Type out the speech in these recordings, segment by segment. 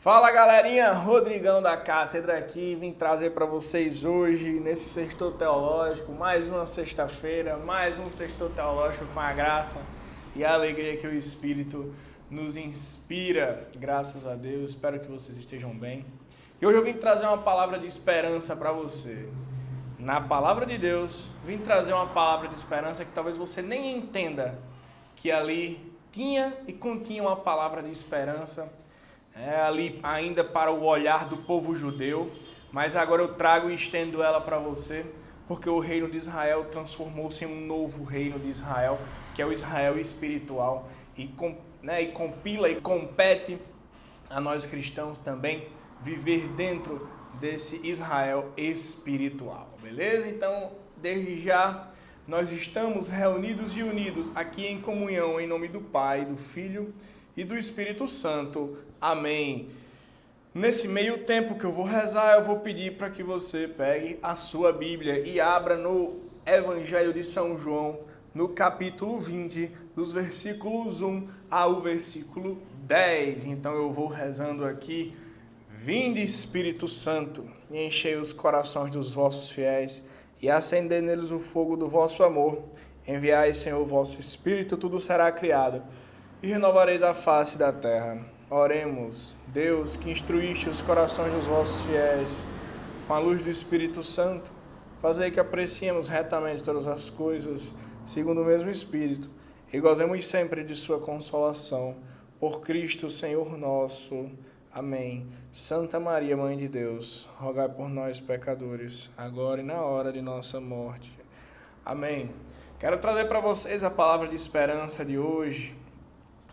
Fala galerinha, Rodrigão da Cátedra aqui, vim trazer para vocês hoje, nesse Sextou Teológico, mais uma sexta-feira, mais um Sextou Teológico com a graça e a alegria que o Espírito nos inspira, graças a Deus, espero que vocês estejam bem. E hoje eu vim trazer uma palavra de esperança para você. Na palavra de Deus, vim trazer uma palavra de esperança que talvez você nem entenda que ali tinha e continha uma palavra de esperança, ali ainda para o olhar do povo judeu, mas agora eu trago e estendo ela para você, porque o reino de Israel transformou-se em um novo reino de Israel, que é o Israel espiritual, e compila e compete a nós cristãos também viver dentro desse Israel espiritual, beleza? Então, desde já, nós estamos reunidos e unidos aqui em comunhão em nome do Pai, do Filho e do Espírito Santo. Amém. Nesse meio tempo que eu vou rezar, eu vou pedir para que você pegue a sua Bíblia e abra no Evangelho de São João, no capítulo 20, dos versículos 1 ao versículo 10. Então eu vou rezando aqui. Vinde, Espírito Santo, e enchei os corações dos vossos fiéis, e acendei neles o fogo do vosso amor. Enviai, Senhor, o vosso Espírito, tudo será criado, e renovareis a face da terra. Oremos. Deus, que instruíste os corações dos vossos fiéis com a luz do Espírito Santo, fazei que apreciemos retamente todas as coisas, segundo o mesmo Espírito, e gozemos sempre de sua consolação. Por Cristo, Senhor nosso. Amém. Santa Maria, Mãe de Deus, rogai por nós, pecadores, agora e na hora de nossa morte. Amém. Quero trazer para vocês a palavra de esperança de hoje.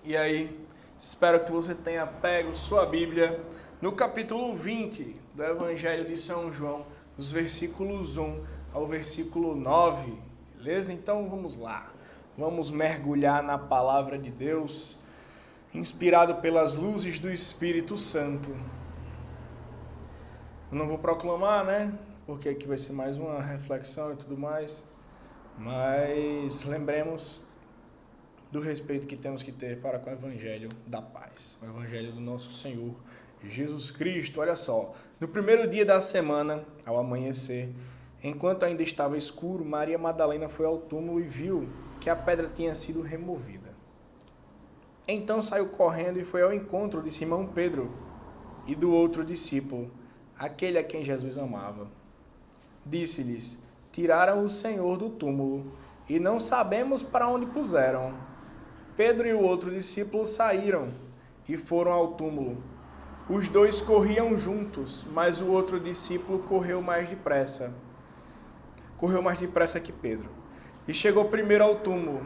E aí, espero que você tenha pego sua Bíblia no capítulo 20 do Evangelho de São João, dos versículos 1 ao versículo 9, beleza? Então vamos lá, vamos mergulhar na palavra de Deus, inspirado pelas luzes do Espírito Santo. Eu não vou proclamar, né? Porque aqui vai ser mais uma reflexão e tudo mais, mas lembremos do respeito que temos que ter para com o Evangelho da paz, o Evangelho do nosso Senhor Jesus Cristo. Olha só, no primeiro dia da semana, ao amanhecer, enquanto ainda estava escuro, Maria Madalena foi ao túmulo e viu que a pedra tinha sido removida. Então saiu correndo e foi ao encontro de Simão Pedro e do outro discípulo, aquele a quem Jesus amava. Disse-lhes: tiraram o Senhor do túmulo e não sabemos para onde puseram. Pedro e o outro discípulo saíram e foram ao túmulo. Os dois corriam juntos, mas o outro discípulo correu mais depressa que Pedro. E chegou primeiro ao túmulo.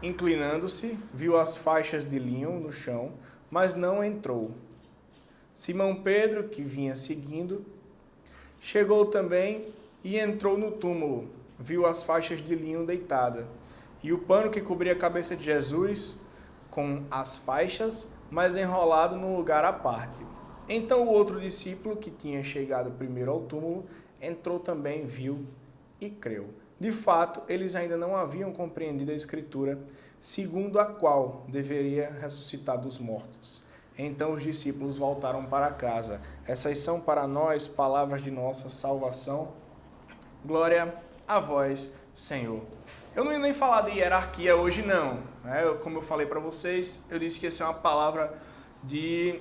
Inclinando-se, viu as faixas de linho no chão, mas não entrou. Simão Pedro, que vinha seguindo, chegou também e entrou no túmulo. Viu as faixas de linho deitada e o pano que cobria a cabeça de Jesus com as faixas, mas enrolado num lugar à parte. Então o outro discípulo, que tinha chegado primeiro ao túmulo, entrou também, viu e creu. De fato, eles ainda não haviam compreendido a Escritura, segundo a qual deveria ressuscitar dos mortos. Então os discípulos voltaram para casa. Essas são para nós palavras de nossa salvação. Glória a vós, Senhor. Eu não ia nem falar de hierarquia hoje, não. Como eu falei para vocês, eu disse que essa é uma palavra de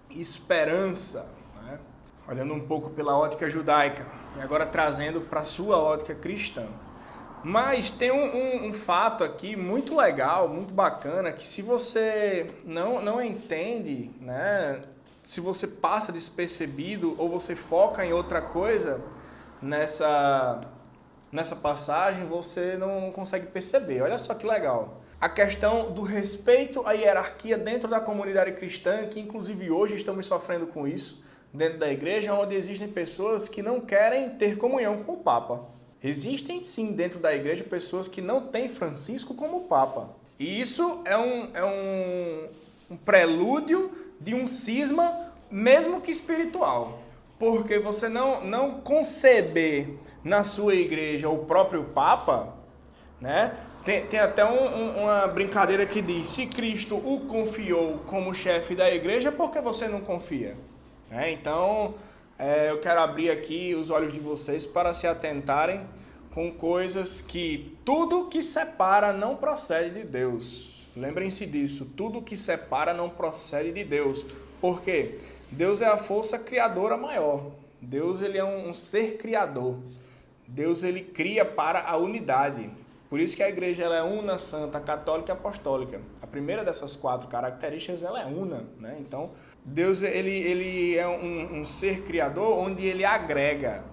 esperança, né? Olhando um pouco pela ótica judaica e agora trazendo para a sua ótica cristã. Mas tem um fato aqui muito legal, muito bacana, que se você não entende, né? Se você passa despercebido ou você foca em outra coisa nessa passagem, você não consegue perceber. Olha só que legal. A questão do respeito à hierarquia dentro da comunidade cristã, que inclusive hoje estamos sofrendo com isso, dentro da igreja, onde existem pessoas que não querem ter comunhão com o Papa. Existem sim dentro da igreja pessoas que não têm Francisco como Papa. E isso é um prelúdio de um cisma, mesmo que espiritual. Porque você não conceber na sua igreja o próprio Papa, né? Tem até uma brincadeira que diz, se Cristo o confiou como chefe da igreja, por que você não confia? Então, eu quero abrir aqui os olhos de vocês para se atentarem com coisas que tudo que separa não procede de Deus. Lembrem-se disso, tudo que separa não procede de Deus. Por quê? Deus é a força criadora maior. Deus ele é um ser criador. Deus ele cria para a unidade. Por isso que a igreja ela é una, santa, católica e apostólica. A primeira dessas 4 características ela é una, né? Então, Deus ele é um ser criador onde ele agrega.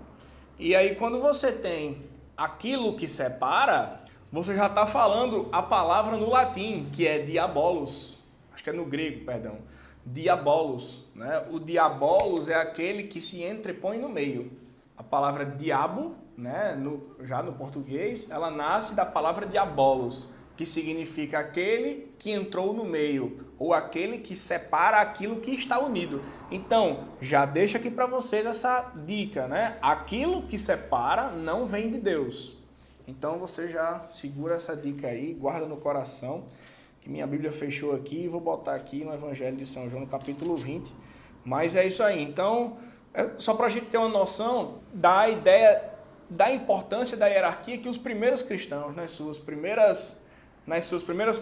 E aí quando você tem aquilo que separa, você já está falando a palavra no latim, que é diabolos. Acho que é no grego, perdão. Diabolos, né? O diabolos é aquele que se entrepõe no meio. A palavra diabo, né? Já no português, ela nasce da palavra diabolos, que significa aquele que entrou no meio, ou aquele que separa aquilo que está unido. Então, já deixo aqui para vocês essa dica, né? Aquilo que separa não vem de Deus. Então, você já segura essa dica aí, guarda no coração, que minha Bíblia fechou aqui, e vou botar aqui no Evangelho de São João, no capítulo 20. Mas é isso aí. Então, só para a gente ter uma noção da ideia, da importância da hierarquia que os primeiros cristãos, nas suas primeiras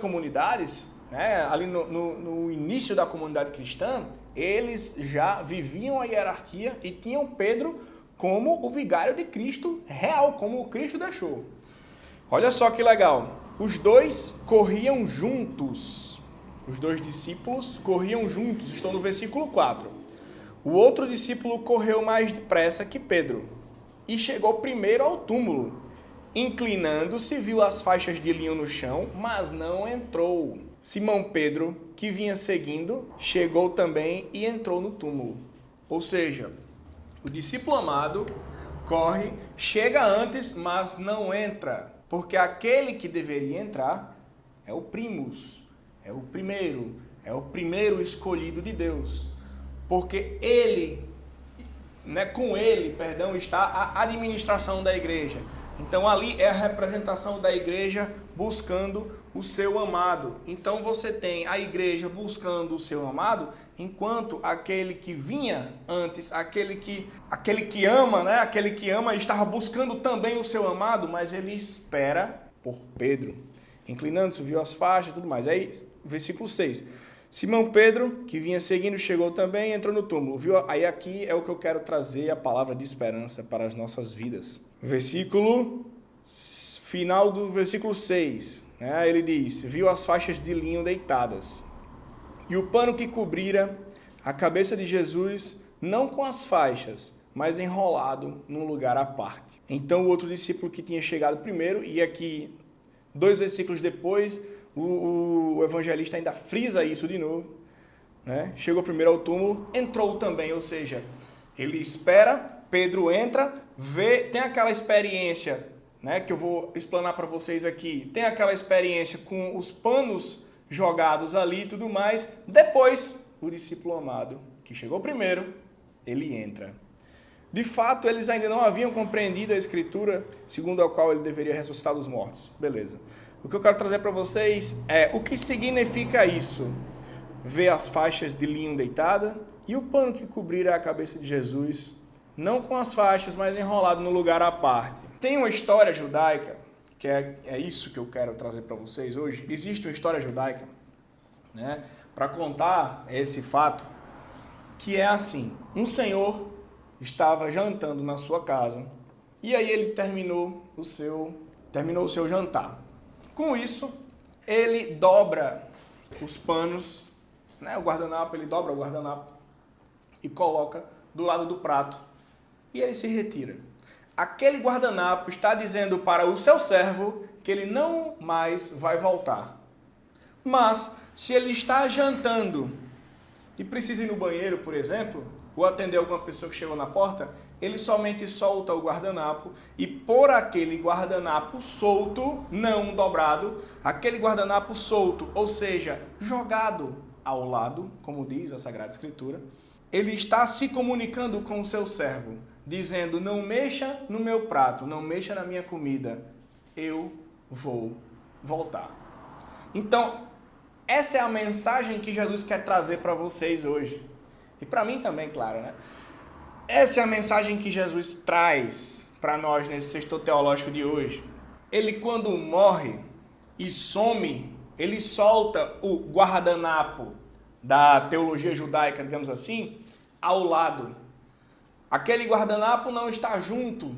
comunidades, né, ali no início da comunidade cristã, eles já viviam a hierarquia e tinham Pedro como o vigário de Cristo real, como o Cristo deixou. Olha só que legal. Os dois corriam juntos. Os 2 discípulos corriam juntos. Estão no versículo 4. O outro discípulo correu mais depressa que Pedro e chegou primeiro ao túmulo. Inclinando-se, viu as faixas de linho no chão, mas não entrou. Simão Pedro, que vinha seguindo, chegou também e entrou no túmulo. Ou seja, o discípulo amado corre, chega antes, mas não entra. Porque aquele que deveria entrar é o primus, é o primeiro escolhido de Deus. Porque com ele, está a administração da igreja. Então ali é a representação da igreja buscando o seu amado. Então você tem a igreja buscando o seu amado, enquanto aquele que vinha antes, aquele que ama, né? Aquele que ama estava buscando também o seu amado, mas ele espera por Pedro. Inclinando-se, viu as faixas e tudo mais. Aí, versículo 6. Simão Pedro, que vinha seguindo, chegou também e entrou no túmulo. Viu? Aí aqui é o que eu quero trazer, a palavra de esperança para as nossas vidas. Final do versículo 6, né? Ele diz, viu as faixas de linho deitadas e o pano que cobrira a cabeça de Jesus, não com as faixas, mas enrolado num lugar à parte. Então o outro discípulo que tinha chegado primeiro, e aqui 2 versículos depois, o evangelista ainda frisa isso de novo, né? Chegou primeiro ao túmulo, entrou também, ou seja, ele espera, Pedro entra, vê, tem aquela experiência, né, que eu vou explanar para vocês aqui, tem aquela experiência com os panos jogados ali e tudo mais, depois o discípulo amado, que chegou primeiro, ele entra. De fato, eles ainda não haviam compreendido a escritura segundo a qual ele deveria ressuscitar dos mortos. Beleza. O que eu quero trazer para vocês é o que significa isso. Ver as faixas de linho deitada e o pano que cobrira a cabeça de Jesus, não com as faixas, mas enrolado no lugar à parte. Tem uma história judaica, que é isso que eu quero trazer para vocês hoje. Existe uma história judaica, né, para contar esse fato, que é assim: um senhor estava jantando na sua casa e aí ele terminou o seu jantar. Com isso, ele dobra os panos, né, o guardanapo, ele dobra o guardanapo e coloca do lado do prato e ele se retira. Aquele guardanapo está dizendo para o seu servo que ele não mais vai voltar. Mas, se ele está jantando e precisa ir no banheiro, por exemplo, ou atender alguma pessoa que chegou na porta, ele somente solta o guardanapo e por aquele guardanapo solto, não dobrado, aquele guardanapo solto, ou seja, jogado ao lado, como diz a Sagrada Escritura, ele está se comunicando com o seu servo, dizendo: não mexa no meu prato, não mexa na minha comida, eu vou voltar. Então, essa é a mensagem que Jesus quer trazer para vocês hoje. E para mim também, claro, né? Essa é a mensagem que Jesus traz para nós nesse sexto teológico de hoje. Ele, quando morre e some, ele solta o guardanapo da teologia judaica, digamos assim, ao lado. Aquele guardanapo não está junto,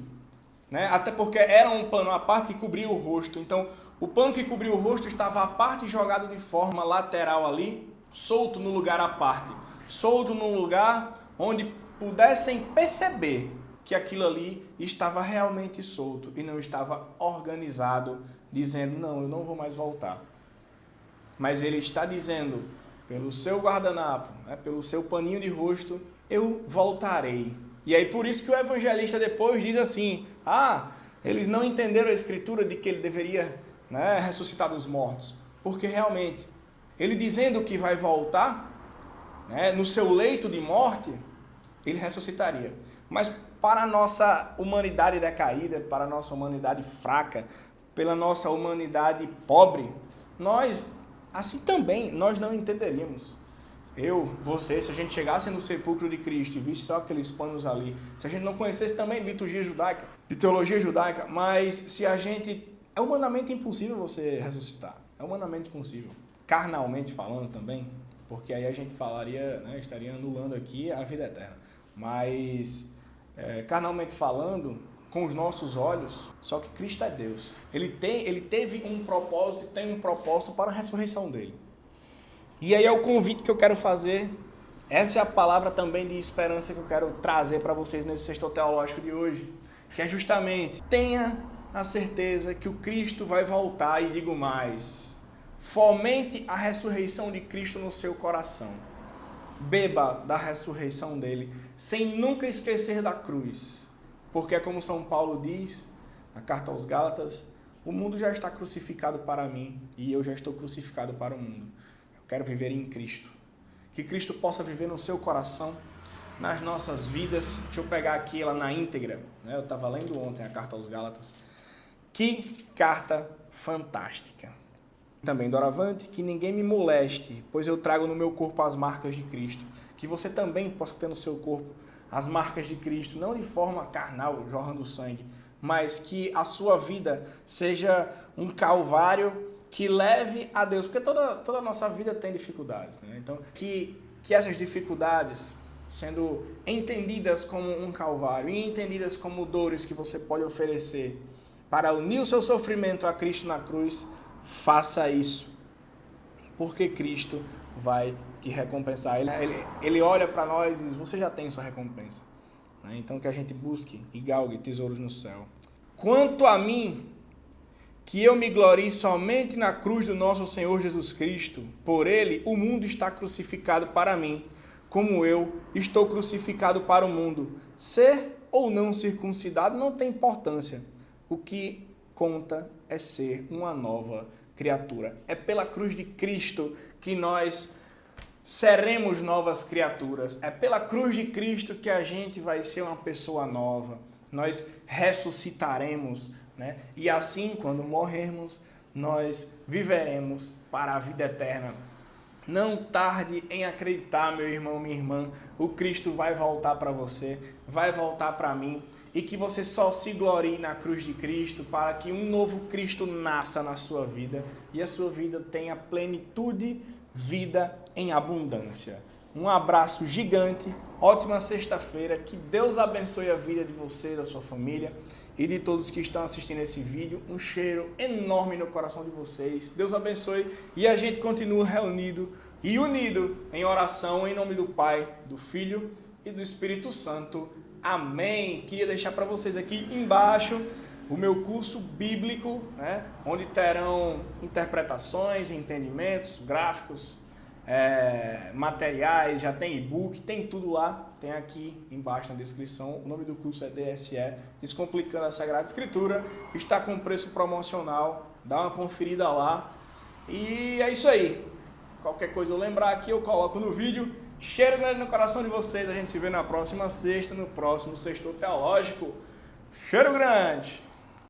né? Até porque era um pano à parte que cobria o rosto. Então, o pano que cobria o rosto estava à parte jogado de forma lateral ali, solto no lugar à parte. Solto num lugar onde pudessem perceber que aquilo ali estava realmente solto e não estava organizado, dizendo, não, eu não vou mais voltar. Mas ele está dizendo, pelo seu guardanapo, né, pelo seu paninho de rosto, eu voltarei. E aí por isso que o evangelista depois diz assim, eles não entenderam a escritura de que ele deveria, né, ressuscitar dos mortos. Porque realmente, ele dizendo que vai voltar, né, no seu leito de morte, ele ressuscitaria. Mas para a nossa humanidade decaída, para a nossa humanidade fraca, pela nossa humanidade pobre, nós, assim também, nós não entenderíamos. Você, se a gente chegasse no sepulcro de Cristo e visse só aqueles panos ali, se a gente não conhecesse também liturgia judaica, de teologia judaica, mas se a gente... É humanamente impossível você ressuscitar. É humanamente impossível. Carnalmente falando também, porque aí a gente falaria, né, estaria anulando aqui a vida eterna. Mas, carnalmente falando, com os nossos olhos, só que Cristo é Deus. Ele teve um propósito, tem um propósito para a ressurreição dele. E aí é o convite que eu quero fazer. Essa é a palavra também de esperança que eu quero trazer para vocês nesse sexto teológico de hoje. Que é justamente, tenha a certeza que o Cristo vai voltar, e digo mais, fomente a ressurreição de Cristo no seu coração. Beba da ressurreição dele, sem nunca esquecer da cruz. Porque como São Paulo diz, na carta aos Gálatas, o mundo já está crucificado para mim e eu já estou crucificado para o mundo. Eu quero viver em Cristo. Que Cristo possa viver no seu coração, nas nossas vidas. Deixa eu pegar aqui ela na íntegra, né? Eu estava lendo ontem a carta aos Gálatas. Que carta fantástica. Também, doravante, que ninguém me moleste, pois eu trago no meu corpo as marcas de Cristo. Que você também possa ter no seu corpo as marcas de Cristo, não de forma carnal, jorrando sangue, mas que a sua vida seja um calvário que leve a Deus, porque toda a nossa vida tem dificuldades, né? Então, que essas dificuldades, sendo entendidas como um calvário e entendidas como dores que você pode oferecer para unir o seu sofrimento a Cristo na cruz, faça isso, porque Cristo vai te recompensar. Ele olha para nós e diz, você já tem sua recompensa, né? Então que a gente busque e galgue tesouros no céu. Quanto a mim, que eu me glorie somente na cruz do nosso Senhor Jesus Cristo, por ele o mundo está crucificado para mim, como eu estou crucificado para o mundo. Ser ou não circuncidado não tem importância. O que conta é ser uma nova criatura. É pela cruz de Cristo que nós seremos novas criaturas. É pela cruz de Cristo que a gente vai ser uma pessoa nova. Nós ressuscitaremos, né? E assim, quando morrermos, nós viveremos para a vida eterna. Não tarde em acreditar, meu irmão, minha irmã. O Cristo vai voltar para você, vai voltar para mim. E que você só se glorie na cruz de Cristo para que um novo Cristo nasça na sua vida e a sua vida tenha plenitude, vida em abundância. Um abraço gigante, ótima sexta-feira, que Deus abençoe a vida de você, da sua família e de todos que estão assistindo esse vídeo. Um cheiro enorme no coração de vocês, Deus abençoe e a gente continua reunido e unido em oração em nome do Pai, do Filho e do Espírito Santo. Amém. Queria deixar para vocês aqui embaixo o meu curso bíblico, né, onde terão interpretações, entendimentos, gráficos, materiais, já tem e-book, tem tudo lá, tem aqui embaixo na descrição. O nome do curso é DSE, Descomplicando a Sagrada Escritura, está com preço promocional, dá uma conferida lá. E é isso aí, qualquer coisa eu lembrar aqui, eu coloco no vídeo. Cheiro grande no coração de vocês, a gente se vê na próxima sexta, no próximo Sexto Teológico. Cheiro grande!